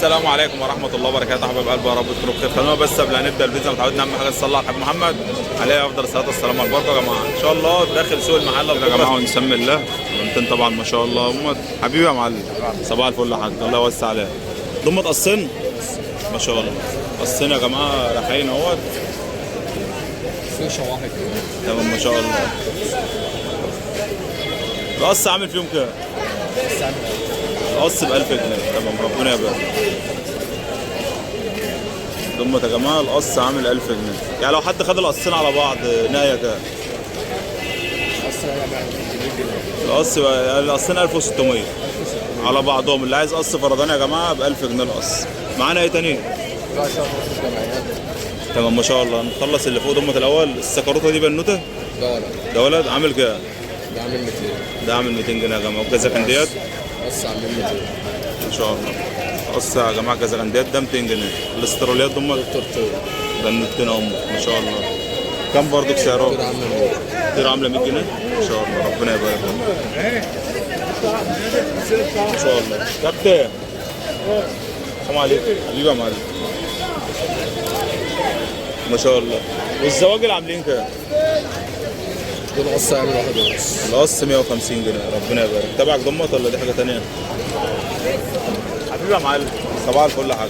السلام عليكم ورحمه الله وبركاته. حبايب قلبي يا رب تكونوا بخير. خلونا بس قبل ما نبدا الفيديو متعودين اهم حاجه نصلي على الحبيب محمد عليه افضل الصلاه والسلام والبركه. يا جماعه ان شاء الله داخل سوق المحل يا جماعه ونسمي الله. انتين طبعا ما شاء الله هم حبيبي يا معلم. صباح الفل يا حاج، الله يوسع عليك. دول متقصين ما شاء الله، قصين يا جماعه رايحين اهوت فيشه واحد تمام ما شاء الله. القص عامل فيهم كام؟ القص ب 1000 جنيه تمام ربنا يبارك. دمت يا جماعه القص عامل 1000 جنيه، يعني لو حد خد القصين على بعض نهايه كام؟ القص القصين 1600 على بعضهم. اللي عايز قص فرداني يا جماعه ب 1000 جنيه القص. معانا ايه تاني؟ تمام ما شاء الله. نخلص اللي فوق دمت الاول. السكروته دي بنوته؟ لا ده ولد عامل كام؟ ده عامل 200. ده عامل 200 جنيه يا جماعه. والجزاكنديات؟ بس عامل 200 ما شاء الله. قص يا جماعه الجزاكنديات ده 200 جنيه. الاستروليات دمت التورتيه بنوتين اهم ما شاء الله. كم برضك سعرهم؟ كده عامل 100. كتير عامله 100 جنيه ما شاء الله ربنا يبارك لك. ما شاء الله. كابتن السلام عليكم حبيبي يا معلم ما شاء الله. والزواجل عاملين كام؟ دول قص عامل 1 ونص. القص 150 جنيه ربنا يبارك. تبعك ضمت ولا دي حاجه ثانيه؟ حبيبي يا معلم صباح الفل يا حاج.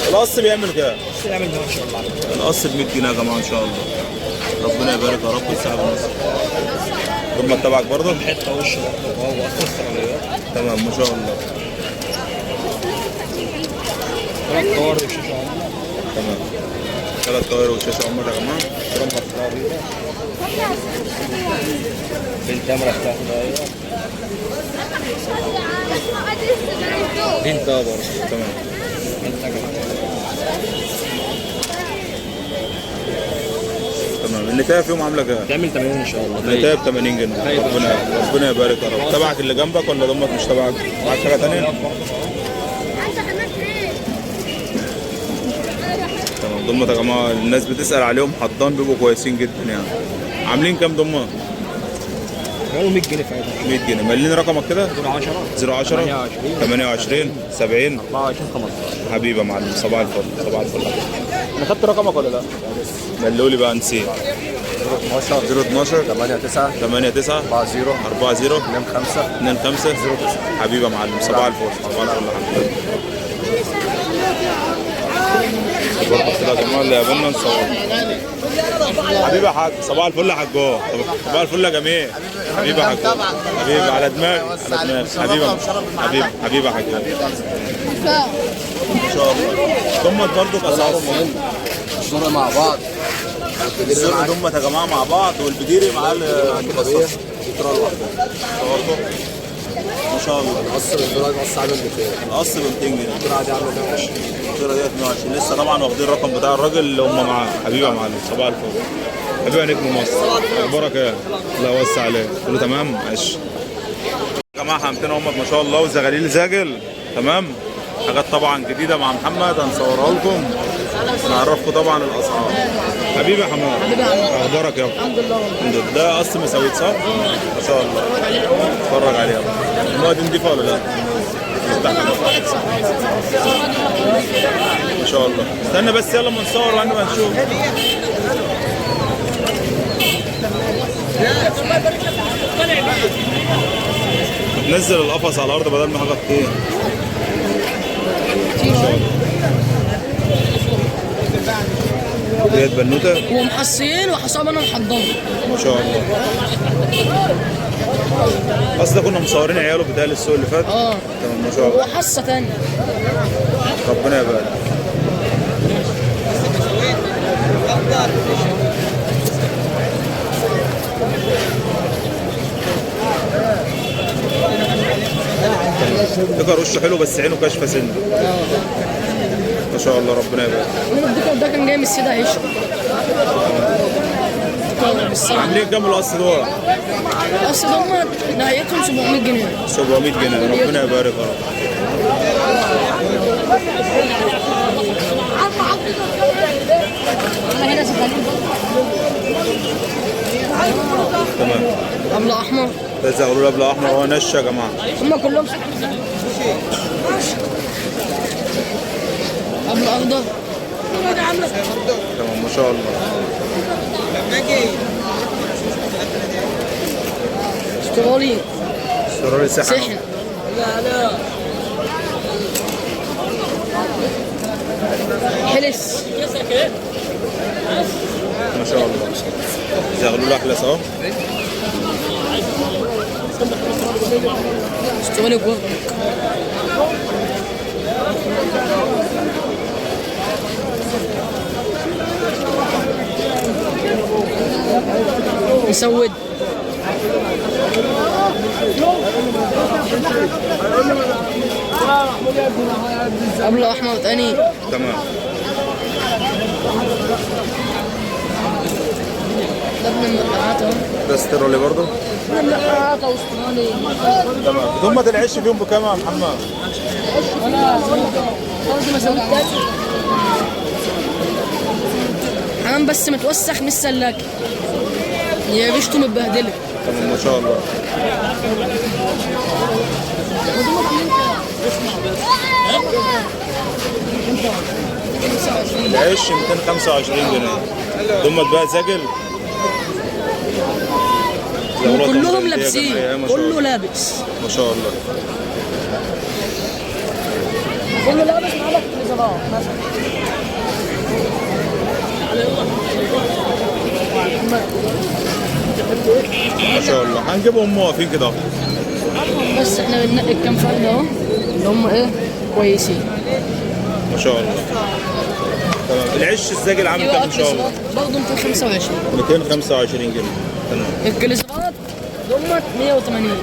القص بيعمل كام؟ يعمل 100 ان شاء الله. القص ب 100 جنيه يا جماعه ان شاء الله ربنا يبارك يا رب ويسعد الناس. ضمت تبعك برضه؟ حته وش برضه هو قص استراليات. تمام ما شاء الله. 3 كور وشاشه عمر. تمام 3 طاير وشاشه عمر يا جماعه. كرم بطلها بيضه. بالتمره بتاعته ايوه. بنت برضه. تمام بنت تمام. النتايه فيهم عامله كام؟ تعمل 80 ان شاء الله. النتايه ب 80 جنيه ربنا يبارك يا رب. تبعك اللي جنبك ولا ضمك مش تبعك؟ معاك حاجه ثانيه؟ تمام. ضمت يا جماعه الناس بتسال عليهم حضان بيبقوا كويسين جدا يعني. عاملين كام ضمه؟ هو 100 جنيه فايده. 100 جنيه. مليني رقمك كده؟ 10 010 28 70 24 15. حبيبي يا معلم صباح الفل صباح الفل. انا خدت رقمك ولا لا؟ ملوا لي بقى نسيت. 012 89 40 40 25 25 حبيبي يا معلم صباح الفل صباح الفل يا حبيبي. برضه كده يا جماعه اللي قابلنا نصور. حبيبي يا حاج صباح الفل يا حاج. صباح الفل يا جميل. حبيبي يا حاج حبيبي على دماغي على دماغي حبيبي حبيبي يا حاج ان شاء الله. ضمت برضه اسعارهم الصورة مع بعض. الزر ضمت يا جماعه مع بعض. والبديري معاه الكبابية الترا لوحدها. ما شاء الله. القصر الدولار القص عامل 200. القص ب 200 جنيه. الترا دي عامله 120. الصوره ديت 120. لسه طبعا واخدين الرقم بتاع الراجل اللي هم معاه. حبيبي يا معلم صباح الفل. حبيبي يا نجم مصر اخبارك ايه؟ الله يوسع عليك كله تمام ماشي يا جماعه. حمتين هم ما شاء الله وزغاليل زاجل تمام. حاجات طبعا جديده مع محمد هنصورها لكم ونعرفكم طبعا الاسعار. حبيبي يا حماد اخبارك يا الحمد لله. الحمد لله. ده قص مساويت صح؟ ما شاء الله. اتفرج عليها المواد نضيفه ولا لا؟ ما شاء الله. استنى بس يلا ما نصور وعندما نشوف. نزل القفص على الارض بدل ما حاجه تطير. ما شاء الله. ديت بنوته ومحصيين وحصام انا محضرهم ما شاء الله. اصل كنا مصورين عياله بدايه السوق اللي فات. تمام ما شاء الله. وحصه ثانيه ربنا يبارك. ذكر وشه حلو بس عينه كاشفه سنه ما شاء الله ربنا يبارك. الدكتور ده كان جاي من السيده عيشه. عاملين كام القص دول؟ اصل هم نهايتهم 700 جنيه 700 جنيه ربنا يبارك يا رب. هنا زغاليل تمام. ابله احمر ده زغلول ابله احمر هو نش يا جماعه. هم كلهم برضه. تمام ما شاء الله. استرالي استرالي سحن. سحن. حلس. ما شاء الله. زغلول احلس اهو. استرالي كويس. مسود. ابله احمر تاني. تمام. ده ابن المقلعات اهو. ده استرالي برضه. ابن المقلعات استرالي. تمام. هم العش فيهم بكام يا محمد؟ برضه مسود تاني. حمام بس متوسخ مش سلاك. يا ريشته متبهدله. تمام ما شاء الله. العش 225 جنيه. ثم بقى زجل. وكلهم لابسين. كله لابس. ما شاء الله. كله لابس ما عدا الكليزرات مثلا. ما شاء الله. هنجيبهم واقفين كده اهو. بس احنا بننقي كام فرد اهو اللي هم ايه كويسين. ما شاء الله. تمام. العش الزاجل عامل كام ان شاء الله؟ برضه 225. 225 جنيه. تمام. الكليزرات دمت 180.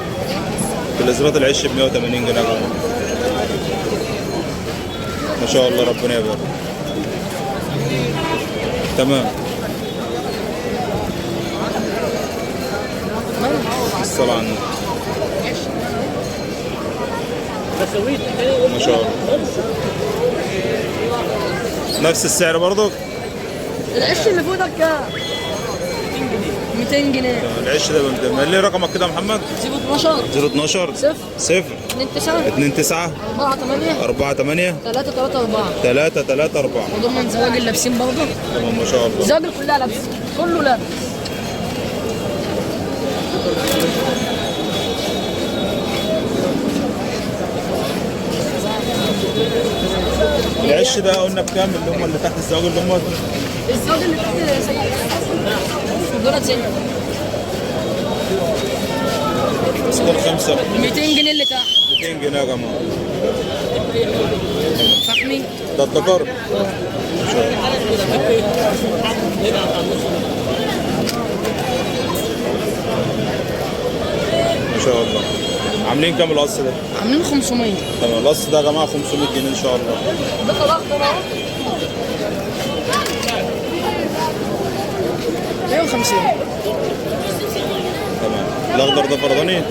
الازرات العش ب 180 جنيه يا جماعه. ما شاء الله ربنا يبارك. تمام. الصلاة على النبي. ما شاء الله. نفس السعر برضك؟ العش اللي فوق ده كام؟ 200 جنيه. العش ده ب 200. قال لي رقمك كده يا محمد؟ 012 012 0 0 29 29 4 8 4 8 3 3 4. 3 3 4. ودول من زواج اللابسين برضه. تمام ما شاء الله. الزواج كلها لابسه. كله لابس. العش ده قلنا بكام اللي تحت الزواج اللي هم الزواج اللي تحت دولت زي سكر 5 200 جنيه اللي تحت. 200 جنيه يا جماعه. فحمي. ده الدكار. ما شاء الله. ما شاء الله. عاملين كام القص ده؟ عاملين 500. تمام. القص ده يا جماعه 500 جنيه ان شاء الله. ده الاخضر اهو 150. تمام. الاخضر ده فرداني؟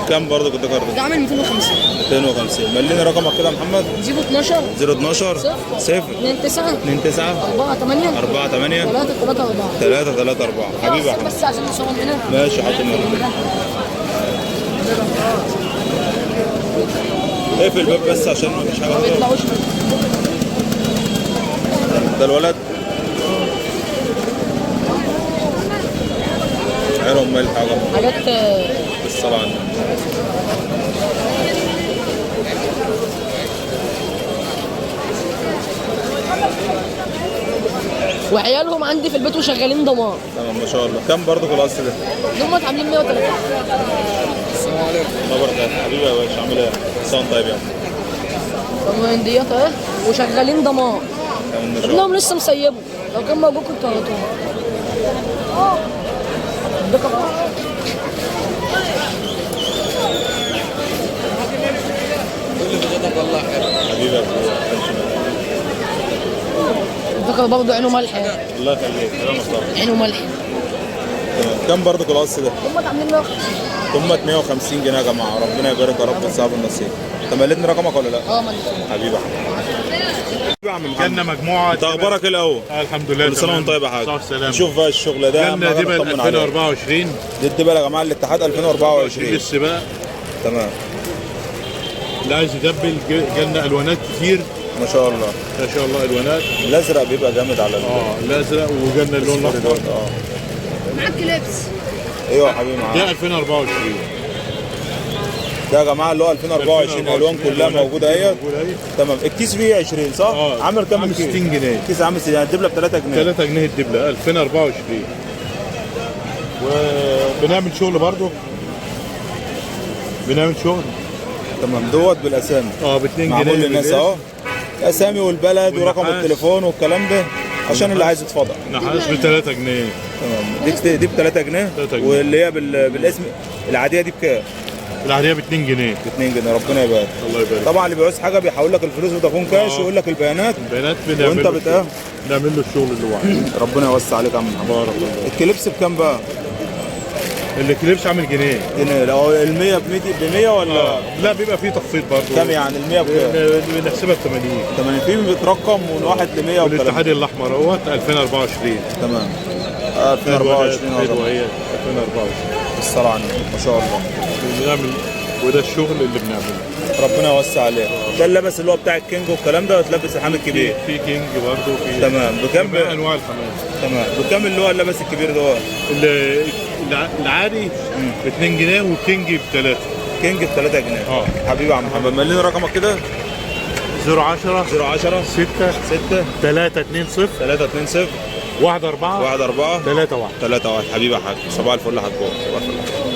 كام برضه الدكار ده ده؟ عامل 250. 250. مليني رقمك كده يا محمد. 012 012 0 29 29 4 8 4 8 3 3 4. 3 3 4. حبيبي يا احمد. بس عشان نصور هنا. ماشي حاضر. اقفل الباب بس عشان مفيش حاجه. ما بيطلعوش. ده الولد عينهم ملح يا جماعه. حاجات بالصلاه على النبي. وعيالهم عندي في البيت وشغالين ضمان. تمام ما شاء الله. كام برضه القص ده؟ هم عاملين 130. السلام عليكم. الله يبارك. حبيبي يا باشا عامل ايه؟ سنة طيب يا عم. ضمان ديت اهي وشغالين ضمان. تمام ما شاء الله. ابنهم لسه مسيبه لو كان موجود كنت هاتوه. ده كمان. كل بجدك والله خير. حبيبي يا أخويا. الذكر برضه عينه ملح يعني. الله يخليك. كلام مصطفى. عينه ملح. تمام. كام برضه القص ده؟ هم عاملين 150. قمة 150 جنيه يا جماعة. ربنا يبارك يا رب ويصعب النصيب. انت مليتني رقمك ولا لا؟ اه ملح. حبيبي يا حبيبي. عم جالنا مجموعة. انت اخبارك ايه الاول؟ الحمد لله. كل سنة وانت طيب يا حاج. صح سلام. نشوف بقى الشغل ده. جالنا دبل 2024. دي الدبل يا جماعة الاتحاد 2024. السباق تمام. اللي عايز يدبل جالنا الوانات كتير. ما شاء الله. ما شاء الله الوانات. الازرق بيبقى جامد على الازرق وجالنا اللون الاحمر. معاك لبس. ايوه يا حبيبي معاك. ده 2024. ده يا جماعه اللي هو 2024 الوان كلها موجوده اهي. تمام. الكيس فيه 20 صح؟ عامل كام عامل الكيس؟ 60 جنيه. الكيس عامل 60 يعني الدبله ب 3 جنيه. 3 جنيه الدبله 2024. وبنعمل شغل برضو. بنعمل شغل. تمام. دوت بالاسامي. ب 2 جنيه معمول للناس اهو. الاسامي والبلد ورقم التليفون والكلام ده عشان اللي عايز يتفضل. نحاس ب 3 جنيه. تمام. دي ب 3 جنيه. واللي هي بالاسم العاديه دي بكام؟ العاديه ب 2 جنيه. ب 2 جنيه. ربنا يبارك. الله يبارك. طبعا اللي بيعوز حاجه بيحول لك الفلوس وتكون كاش ويقول لك البيانات. بنعمل وانت نعمل له الشغل اللي هو عايزه. ربنا يوسع عليك يا عم محمد. بارك الله. الكليبس بكام بقى؟ الكليبس عامل جنيه. جنيه. لو ال 100 ب 100 ولا؟ لا بيبقى فيه تخفيض برضه. كام يعني ال 100 بكام؟ بنحسبها ب 80. 80 في بيترقم من 1 ل 100 والاتحاد الاحمر اهوت 2024. تمام. 2024 اهي 2024. الصلاة على النبي ما شاء الله. بنعمل وده الشغل اللي بنعمله. ربنا يوسع عليك. ده اللبس اللي هو بتاع الكينج والكلام ده وتلبس الحمام الكبير. في كينج برضه في. تمام. بكام انواع الحمام. تمام. بكام اللي هو اللبس الكبير ده؟ العادي ب 2 جنيه والكينج ب 3. كينج ب 3 جنيه. حبيبي يا عم محمد ملينا رقمك كده. 010 6 320 320 14 14 31 3 1 حبيبي يا حاج. صباح الفل يا حاج. صباح الفل.